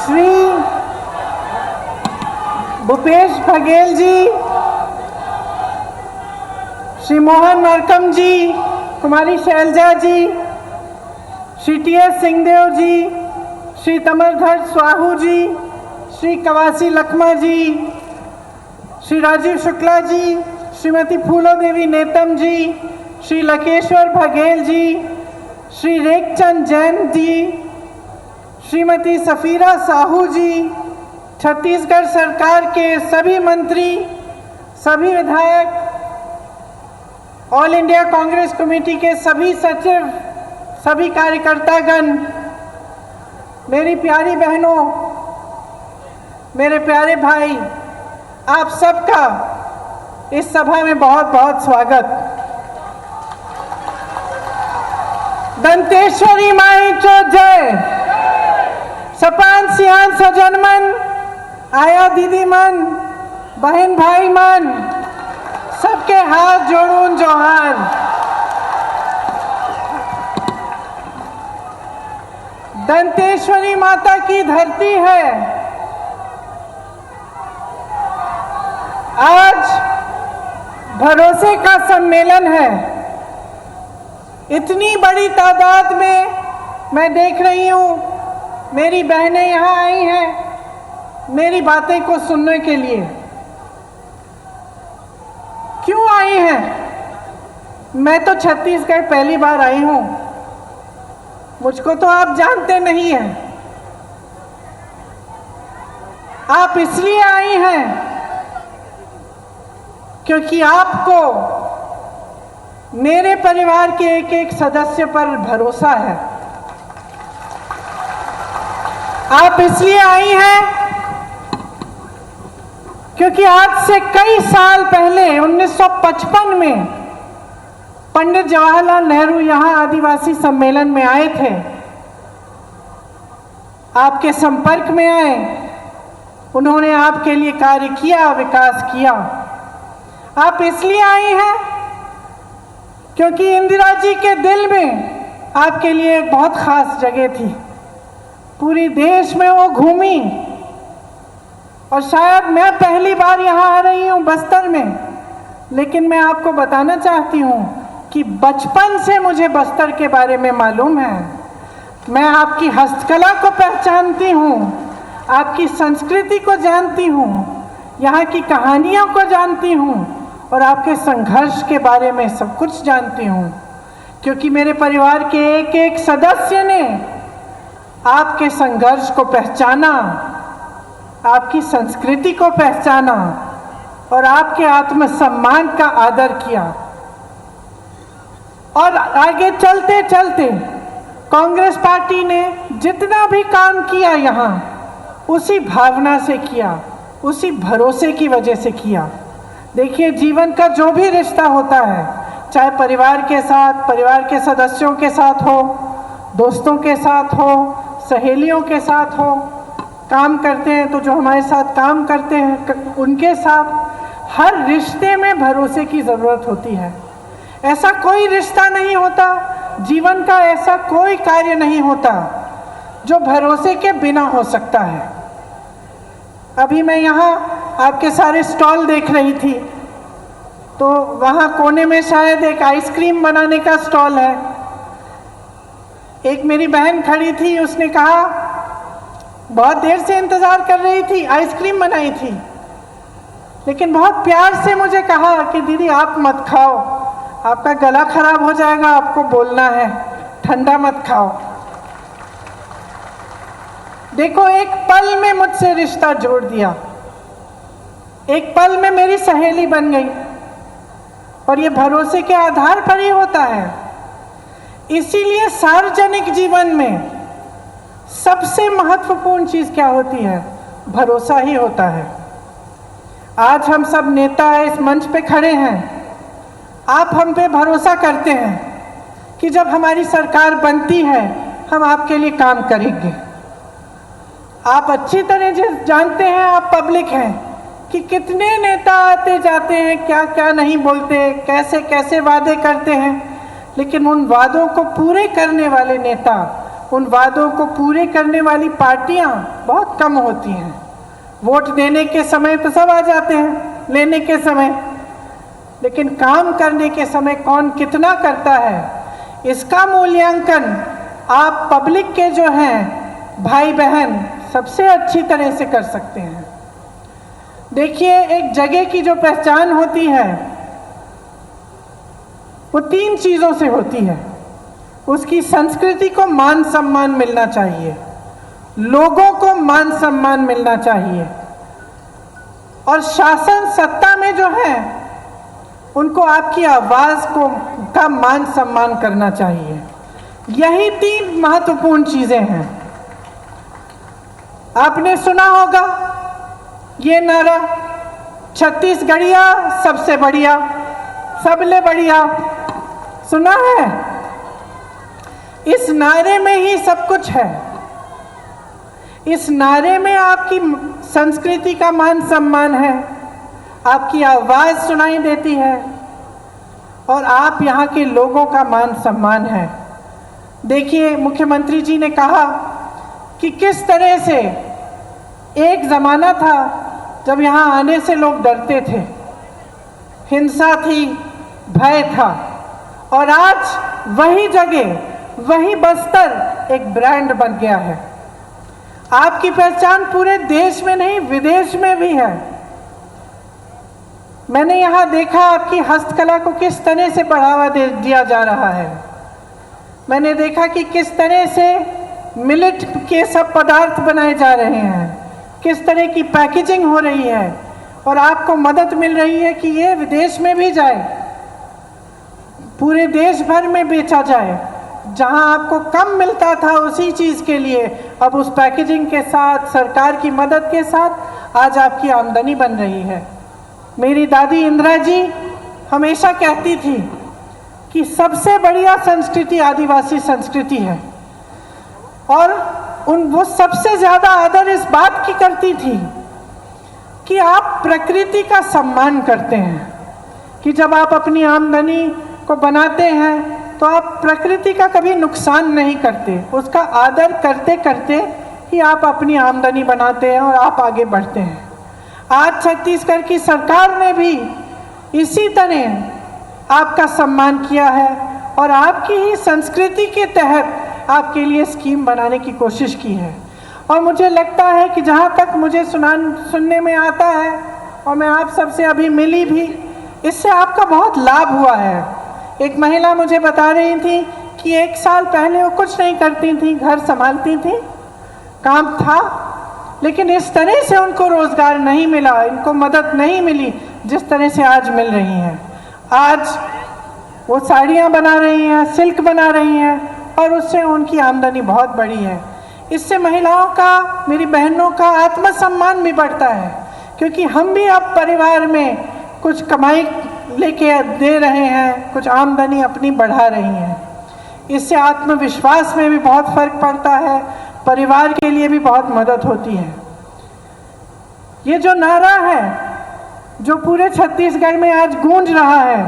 श्री भूपेश बघेल जी, श्री मोहन मरकम जी, कुमारी शैलजा जी, Shri T.S.. Singhdeo जी, श्री तमरध्वज स्वाहू जी, श्री कवासी लखमा जी, श्री राजीव शुक्ला जी, श्रीमती फूलो देवी नेतम जी, श्री लकेश्वर बघेल जी, श्री रेखचंद जैन जी, श्रीमती सफीरा साहू जी, छत्तीसगढ़ सरकार के सभी मंत्री, सभी विधायक, ऑल इंडिया कांग्रेस कमेटी के सभी सचिव, सभी कार्यकर्तागण, मेरी प्यारी बहनों, मेरे प्यारे भाई, आप सबका इस सभा में बहुत बहुत स्वागत। दंतेश्वरी माई चो जय। सपान सियान सजन मन, आया दीदी मन, बहन भाई मन, सबके हाथ जोड़ूं जोहार। दंतेश्वरी माता की धरती है। आज भरोसे का सम्मेलन है। इतनी बड़ी तादाद में मैं देख रही हूँ, मेरी बहनें यहाँ आई हैं मेरी बातें को सुनने के लिए। क्यों आई हैं? मैं तो छत्तीसगढ़ पहली बार आई हूँ, मुझको तो आप जानते नहीं हैं। आप इसलिए आई हैं क्योंकि आपको मेरे परिवार के एक एक सदस्य पर भरोसा है। आप इसलिए आई हैं क्योंकि आज से कई साल पहले 1955 में पंडित जवाहरलाल नेहरू यहाँ आदिवासी सम्मेलन में आए थे। आपके संपर्क में आए, उन्होंने आपके लिए कार्य किया, विकास किया। आप इसलिए आई हैं क्योंकि इंदिरा जी के दिल में आपके लिए एक बहुत खास जगह थी। पूरी देश में वो घूमी और शायद मैं पहली बार यहाँ आ रही हूँ बस्तर में, लेकिन मैं आपको बताना चाहती हूँ कि बचपन से मुझे बस्तर के बारे में मालूम है। मैं आपकी हस्तकला को पहचानती हूँ, आपकी संस्कृति को जानती हूँ, यहाँ की कहानियों को जानती हूँ और आपके संघर्ष के बारे में सब कुछ जानती हूँ, क्योंकि मेरे परिवार के एक एक सदस्य ने आपके संघर्ष को पहचाना, आपकी संस्कृति को पहचाना और आपके आत्मसम्मान का आदर किया। और आगे चलते चलते कांग्रेस पार्टी ने जितना भी काम किया यहाँ, उसी भावना से किया, उसी भरोसे की वजह से किया। देखिए, जीवन का जो भी रिश्ता होता है, चाहे परिवार के साथ, परिवार के सदस्यों के साथ हो, दोस्तों के साथ हो, सहेलियों के साथ हो, काम करते हैं तो जो हमारे साथ काम करते हैं उनके साथ, हर रिश्ते में भरोसे की ज़रूरत होती है। ऐसा कोई रिश्ता नहीं होता, जीवन का ऐसा कोई कार्य नहीं होता जो भरोसे के बिना हो सकता है। अभी मैं यहाँ आपके सारे स्टॉल देख रही थी, तो वहाँ कोने में शायद एक आइसक्रीम बनाने का स्टॉल है। एक मेरी बहन खड़ी थी, उसने कहा, बहुत देर से इंतज़ार कर रही थी, आइसक्रीम बनाई थी, लेकिन बहुत प्यार से मुझे कहा कि दीदी आप मत खाओ, आपका गला खराब हो जाएगा, आपको बोलना है, ठंडा मत खाओ। देखो, एक पल में मुझसे रिश्ता जोड़ दिया, एक पल में मेरी सहेली बन गई, और ये भरोसे के आधार पर ही होता है। इसीलिए सार्वजनिक जीवन में सबसे महत्वपूर्ण चीज़ क्या होती है? भरोसा ही होता है। आज हम सब नेता इस मंच पे खड़े हैं, आप हम पे भरोसा करते हैं कि जब हमारी सरकार बनती है हम आपके लिए काम करेंगे। आप अच्छी तरह से जानते हैं, आप पब्लिक हैं, कि कितने नेता आते जाते हैं, क्या क्या नहीं बोलते, कैसे कैसे वादे करते हैं, लेकिन उन वादों को पूरे करने वाले नेता उन वादों को पूरे करने वाली पार्टियां बहुत कम होती हैं। वोट देने के समय तो सब आ जाते हैं, लेने के समय, लेकिन काम करने के समय कौन कितना करता है, इसका मूल्यांकन आप पब्लिक के जो हैं भाई बहन सबसे अच्छी तरह से कर सकते हैं। देखिए, एक जगह की जो पहचान होती है वो 3 चीज़ों से होती है। उसकी संस्कृति को मान सम्मान मिलना चाहिए, लोगों को मान सम्मान मिलना चाहिए, और शासन सत्ता में जो है उनको आपकी आवाज़ का मान सम्मान करना चाहिए। यही 3 महत्वपूर्ण चीज़ें हैं। आपने सुना होगा ये नारा, छत्तीसगढ़िया सबसे बढ़िया, सबले बढ़िया, सुना है? इस नारे में ही सब कुछ है। इस नारे में आपकी संस्कृति का मान सम्मान है, आपकी आवाज़ सुनाई देती है, और आप यहाँ के लोगों का मान सम्मान है। देखिए, मुख्यमंत्री जी ने कहा कि किस तरह से एक ज़माना था जब यहाँ आने से लोग डरते थे, हिंसा थी, भय था, और आज वही जगह, वही बस्तर एक ब्रांड बन गया है। आपकी पहचान पूरे देश में नहीं, विदेश में भी है। मैंने यहाँ देखा आपकी हस्तकला को किस तरह से बढ़ावा दिया जा रहा है। मैंने देखा कि किस तरह से मिलेट के सब पदार्थ बनाए जा रहे हैं, किस तरह की पैकेजिंग हो रही है, और आपको मदद मिल रही है कि ये विदेश में भी जाए, पूरे देश भर में बेचा जाए। जहां आपको कम मिलता था उसी चीज़ के लिए अब उस पैकेजिंग के साथ, सरकार की मदद के साथ आज आपकी आमदनी बन रही है। मेरी दादी इंदिरा जी हमेशा कहती थी कि सबसे बढ़िया संस्कृति आदिवासी संस्कृति है, और वो सबसे ज़्यादा आदर इस बात की करती थी कि आप प्रकृति का सम्मान करते हैं, कि जब आप अपनी आमदनी को बनाते हैं तो आप प्रकृति का कभी नुकसान नहीं करते, उसका आदर करते करते ही आप अपनी आमदनी बनाते हैं और आप आगे बढ़ते हैं। आज छत्तीसगढ़ की सरकार ने भी इसी तरह आपका सम्मान किया है, और आपकी ही संस्कृति के तहत आपके लिए स्कीम बनाने की कोशिश की है। और मुझे लगता है कि जहाँ तक मुझे सुनने में आता है, और मैं आप सबसे अभी मिली भी, इससे आपका बहुत लाभ हुआ है। एक महिला मुझे बता रही थी कि 1 साल पहले वो कुछ नहीं करती थी, घर संभालती थी, काम था, लेकिन इस तरह से उनको रोज़गार नहीं मिला, इनको मदद नहीं मिली जिस तरह से आज मिल रही हैं। आज वो साड़ियाँ बना रही हैं, सिल्क बना रही हैं, और उससे उनकी आमदनी बहुत बड़ी है। इससे महिलाओं का, मेरी बहनों का आत्मसम्मान भी बढ़ता है, क्योंकि हम भी अब परिवार में कुछ कमाई लेके दे रहे हैं, कुछ आमदनी अपनी बढ़ा रही हैं। इससे आत्मविश्वास में भी बहुत फर्क पड़ता है, परिवार के लिए भी बहुत मदद होती है। ये जो नारा है जो पूरे छत्तीसगढ़ में आज गूंज रहा है,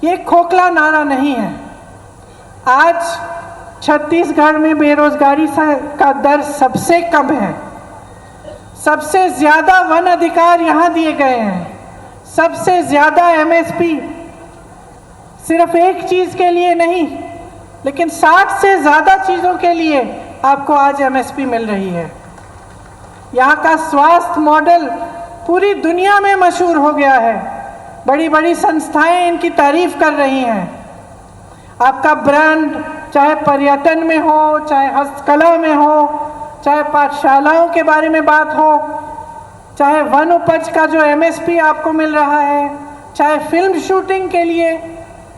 ये खोखला नारा नहीं है। आज छत्तीसगढ़ में बेरोजगारी का दर सबसे कम है, सबसे ज़्यादा वन अधिकार यहाँ दिए गए हैं, सबसे ज़्यादा एमएसपी, सिर्फ एक चीज़ के लिए नहीं लेकिन 60 से ज़्यादा चीज़ों के लिए आपको आज एमएसपी मिल रही है। यहाँ का स्वास्थ्य मॉडल पूरी दुनिया में मशहूर हो गया है, बड़ी बड़ी संस्थाएं इनकी तारीफ कर रही हैं। आपका ब्रांड चाहे पर्यटन में हो, चाहे हस्तकला में हो, चाहे पाठशालाओं के बारे में बात हो, चाहे वन उपज का जो एमएसपी आपको मिल रहा है, चाहे फिल्म शूटिंग के लिए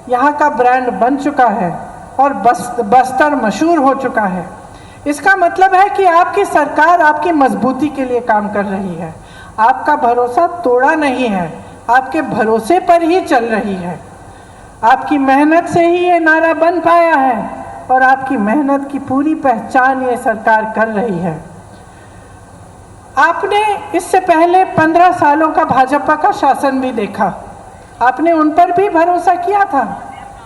यहाँ का ब्रांड बन चुका है और बस्तर मशहूर हो चुका है। इसका मतलब है कि आपकी सरकार आपकी मजबूती के लिए काम कर रही है, आपका भरोसा तोड़ा नहीं है, आपके भरोसे पर ही चल रही है। आपकी मेहनत से ही ये नारा बन पाया है और आपकी मेहनत की पूरी पहचान ये सरकार कर रही है। आपने इससे पहले 15 सालों का भाजपा का शासन भी देखा, आपने उन पर भी भरोसा किया था,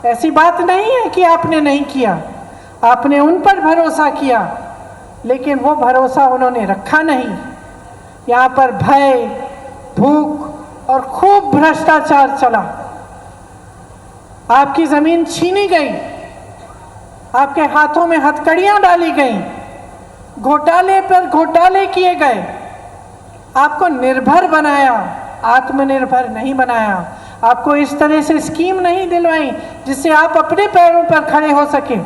ऐसी बात नहीं है कि आपने नहीं किया। आपने उन पर भरोसा किया, लेकिन वो भरोसा उन्होंने रखा नहीं। यहाँ पर भय, भूख और खूब भ्रष्टाचार चला। आपकी जमीन छीनी गई, आपके हाथों में हथकड़ियां डाली गईं, घोटाले पर घोटाले किए गए, आपको निर्भर बनाया, आत्मनिर्भर नहीं बनाया। आपको इस तरह से स्कीम नहीं दिलवाई जिससे आप अपने पैरों पर खड़े हो सके।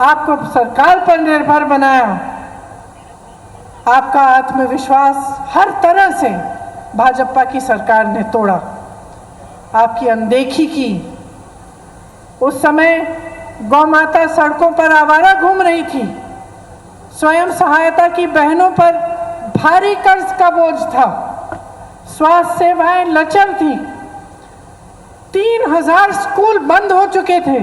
आपको सरकार पर निर्भर बनाया। आपका आत्मविश्वास हर तरह से भाजपा की सरकार ने तोड़ा, आपकी अनदेखी की। उस समय गौ माता सड़कों पर आवारा घूम रही थी, स्वयं सहायता की बहनों पर भारी कर्ज का बोझ था, स्वास्थ्य सेवाएं लचर थी, 3000 स्कूल बंद हो चुके थे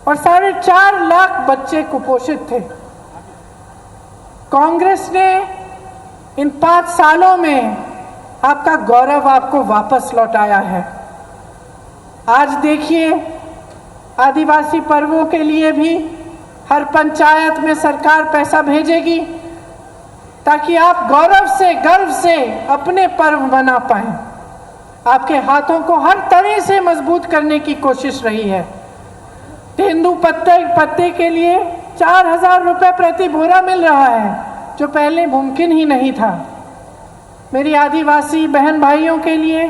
और 4.5 लाख बच्चे कुपोषित थे। कांग्रेस ने इन 5 सालों में आपका गौरव आपको वापस लौटाया है। आज देखिए, आदिवासी पर्वों के लिए भी हर पंचायत में सरकार पैसा भेजेगी ताकि आप गौरव से, गर्व से अपने पर्व मना पाएं। आपके हाथों को हर तरह से मजबूत करने की कोशिश रही है। तेंदू पत्ते के लिए 4000 रुपये प्रति बोरा मिल रहा है, जो पहले मुमकिन ही नहीं था। मेरी आदिवासी बहन भाइयों के लिए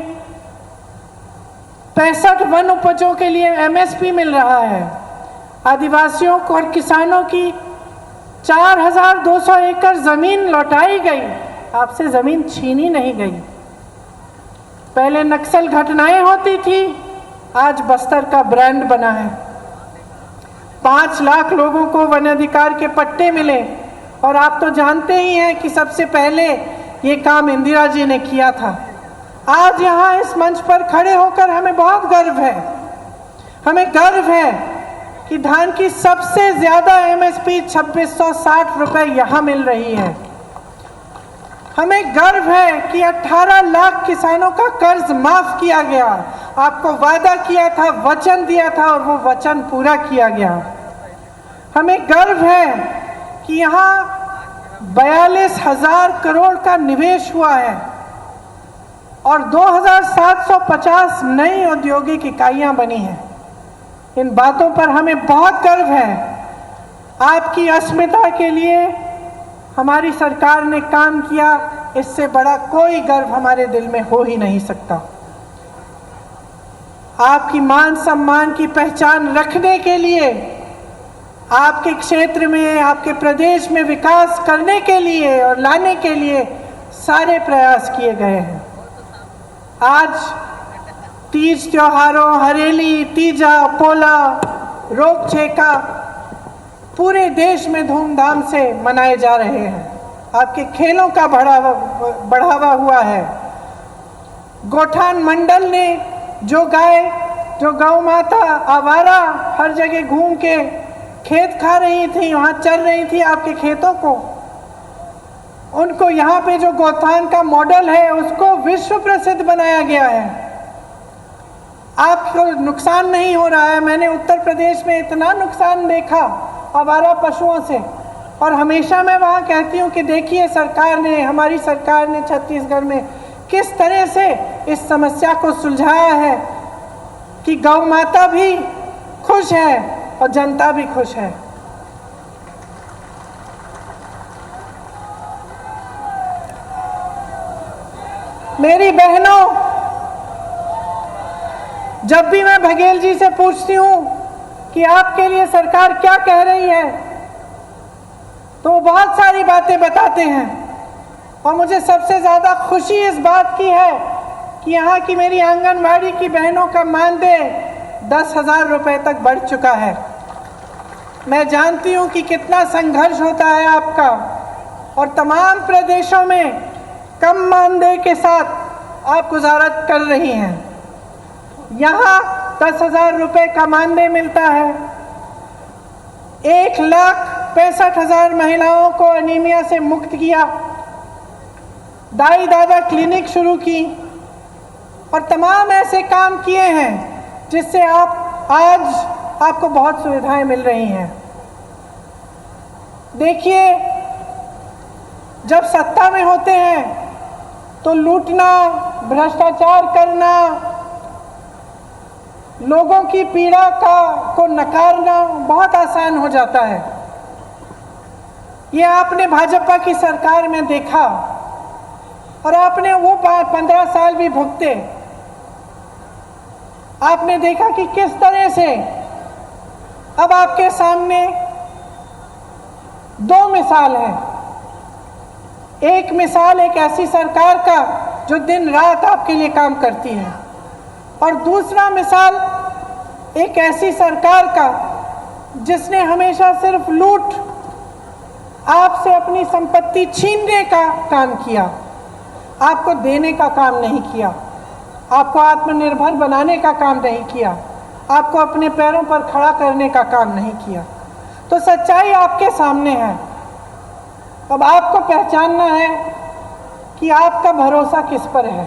65 वन उपजों के लिए MSP मिल रहा है। आदिवासियों को और किसानों की 4200 एकड़ जमीन लौटाई गई, आपसे जमीन छीनी नहीं गई। पहले नक्सल घटनाएं होती थी, आज बस्तर का ब्रांड बना है। 5 लाख लोगों को वन अधिकार के पट्टे मिले और आप तो जानते ही हैं कि सबसे पहले ये काम इंदिरा जी ने किया था। आज यहाँ इस मंच पर खड़े होकर हमें बहुत गर्व है। हमें गर्व है कि धान की सबसे ज्यादा MSP 2660 रुपये यहाँ मिल रही है। हमें गर्व है कि 18 लाख किसानों का कर्ज माफ किया गया। आपको वादा किया था, वचन दिया था और वो वचन पूरा किया गया। हमें गर्व है कि यहाँ 42,000 करोड़ का निवेश हुआ है और 2750 नई औद्योगिक इकाइयां बनी हैं। इन बातों पर हमें बहुत गर्व है। आपकी अस्मिता के लिए हमारी सरकार ने काम किया, इससे बड़ा कोई गर्व हमारे दिल में हो ही नहीं सकता। आपकी मान सम्मान की पहचान रखने के लिए, आपके क्षेत्र में, आपके प्रदेश में विकास करने के लिए और लाने के लिए सारे प्रयास किए गए हैं। आज तीज त्योहारों, हरेली, तीजा, पोला, रोक छेका पूरे देश में धूमधाम से मनाए जा रहे हैं। आपके खेलों का बढ़ावा हुआ है। गोठान मंडल ने जो गाय, जो गौ माता आवारा हर जगह घूम के खेत खा रही थी, वहाँ चल रही थी आपके खेतों को, उनको यहाँ पे जो गोठान का मॉडल है उसको विश्व प्रसिद्ध बनाया गया है। आपको नुकसान नहीं हो रहा है। मैंने उत्तर प्रदेश में इतना नुकसान देखा आवारा पशुओं से, और हमेशा मैं वहाँ कहती हूँ कि देखिए सरकार ने, हमारी सरकार ने छत्तीसगढ़ में किस तरह से इस समस्या को सुलझाया है कि गौ माता भी खुश है और जनता भी खुश है। मेरी बहनों, जब भी मैं बघेल जी से पूछती हूँ कि आपके लिए सरकार क्या कह रही है, तो वो बहुत सारी बातें बताते हैं। और मुझे सबसे ज़्यादा खुशी इस बात की है कि यहाँ की मेरी आंगनवाड़ी की बहनों का मानदेय 10,000 रुपये तक बढ़ चुका है। मैं जानती हूँ कि कितना संघर्ष होता है आपका, और तमाम प्रदेशों में कम मानदेय के साथ आप गुजारा कर रही हैं। यहाँ 10,000 रुपये का मानदेय मिलता है। 1,65,000 महिलाओं को एनीमिया से मुक्त किया, दाई दादा क्लिनिक शुरू की और तमाम ऐसे काम किए हैं जिससे आप आज आपको बहुत सुविधाएं मिल रही हैं। देखिए, जब सत्ता में होते हैं तो लूटना, भ्रष्टाचार करना, लोगों की पीड़ा को नकारना बहुत आसान हो जाता है। ये आपने भाजपा की सरकार में देखा और आपने वो 15 साल भी भुगते। आपने देखा कि किस तरह से अब आपके सामने दो मिसाल है। एक मिसाल एक ऐसी सरकार का जो दिन रात आपके लिए काम करती है, और दूसरा मिसाल एक ऐसी सरकार का जिसने हमेशा सिर्फ लूट, आपसे अपनी संपत्ति छीनने का काम किया, आपको देने का काम नहीं किया, आपको आत्मनिर्भर बनाने का काम नहीं किया, आपको अपने पैरों पर खड़ा करने का काम नहीं किया। तो सच्चाई आपके सामने है। अब आपको पहचानना है कि आपका भरोसा किस पर है।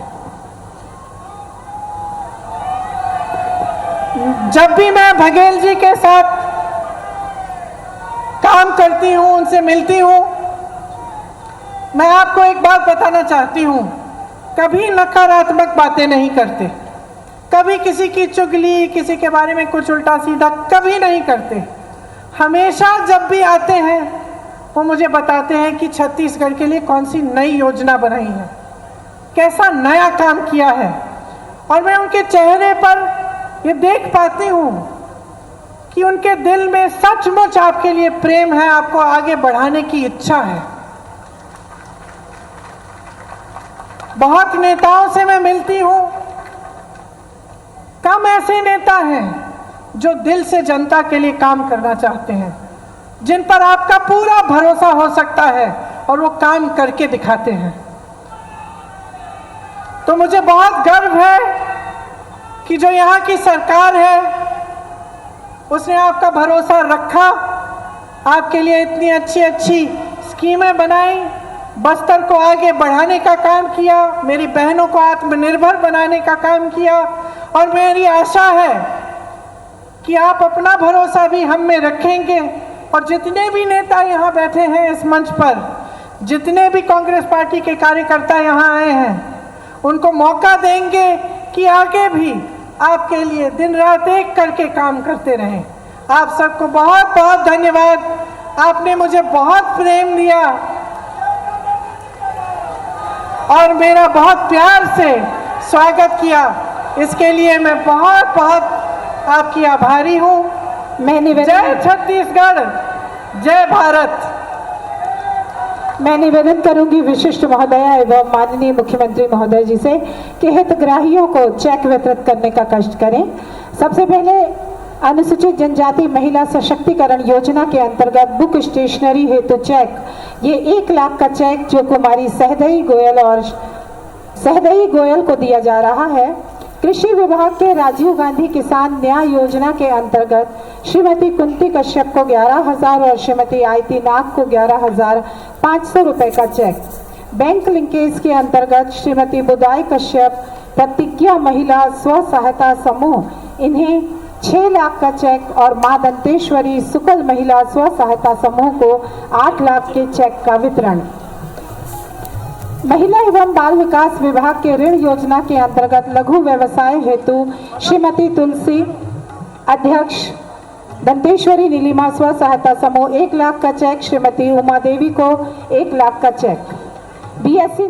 जब भी मैं बघेल जी के साथ काम करती हूं, उनसे मिलती हूं, मैं आपको एक बात बताना चाहती हूं, कभी नकारात्मक बातें नहीं करते, कभी किसी की चुगली, किसी के बारे में कुछ उल्टा सीधा कभी नहीं करते। हमेशा जब भी आते हैं वो मुझे बताते हैं कि छत्तीसगढ़ के लिए कौन सी नई योजना बनाई है, कैसा नया काम किया है, और मैं उनके चेहरे पर ये देख पाती हूँ कि उनके दिल में सचमुच आपके लिए प्रेम है, आपको आगे बढ़ाने की इच्छा है। बहुत नेताओं से मैं मिलती हूँ, कम ऐसे नेता हैं जो दिल से जनता के लिए काम करना चाहते हैं, जिन पर आपका पूरा भरोसा हो सकता है और वो काम करके दिखाते हैं। तो मुझे बहुत गर्व है कि जो यहाँ की सरकार है उसने आपका भरोसा रखा, आपके लिए इतनी अच्छी अच्छी स्कीमें बनाई, बस्तर को आगे बढ़ाने का काम किया, मेरी बहनों को आत्मनिर्भर बनाने का काम किया, और मेरी आशा है कि आप अपना भरोसा भी हम में रखेंगे। और जितने भी नेता यहाँ बैठे हैं इस मंच पर, जितने भी कांग्रेस पार्टी के कार्यकर्ता यहाँ आए हैं, उनको मौका देंगे कि आगे भी आपके लिए दिन रात एक करके काम करते रहें। आप सबको बहुत बहुत धन्यवाद। आपने मुझे बहुत प्रेम दिया और मेरा बहुत प्यार से स्वागत किया, इसके लिए मैं बहुत बहुत आपकी आभारी हूँ। जय छत्तीसगढ़, जय भारत। मैं निवेदन करूंगी विशिष्ट महोदया एवं माननीय मुख्यमंत्री महोदय जी से कि हितग्राहियों को चेक वितरित करने का कष्ट करें। सबसे पहले अनुसूचित जनजाति महिला सशक्तिकरण योजना के अंतर्गत बुक स्टेशनरी हेतु चेक, ये 1 लाख का चेक जो कुमारी सहदई गोयल को दिया जा रहा है। कृषि विभाग के राजीव गांधी किसान न्याय योजना के अंतर्गत श्रीमती कुंती कश्यप को 11,000 और श्रीमती आयती नाग को 11,500 रुपए का चेक। बैंक लिंकेज के अंतर्गत श्रीमती बुदाई कश्यप प्रतिज्ञा महिला स्व सहायता समूह, इन्हें 6 लाख का चेक, और मां दंतेश्वरी सुकल महिला स्व सहायता समूह को 8 लाख के चेक का वितरण। महिला एवं बाल विकास विभाग के ऋण योजना के अंतर्गत लघु व्यवसाय हेतु श्रीमती तुलसी अध्यक्ष दंतेश्वरी नीलिमा स्व सहायता समूह 1 लाख का चेक, श्रीमती उमा देवी को 1 लाख का चेक। BSc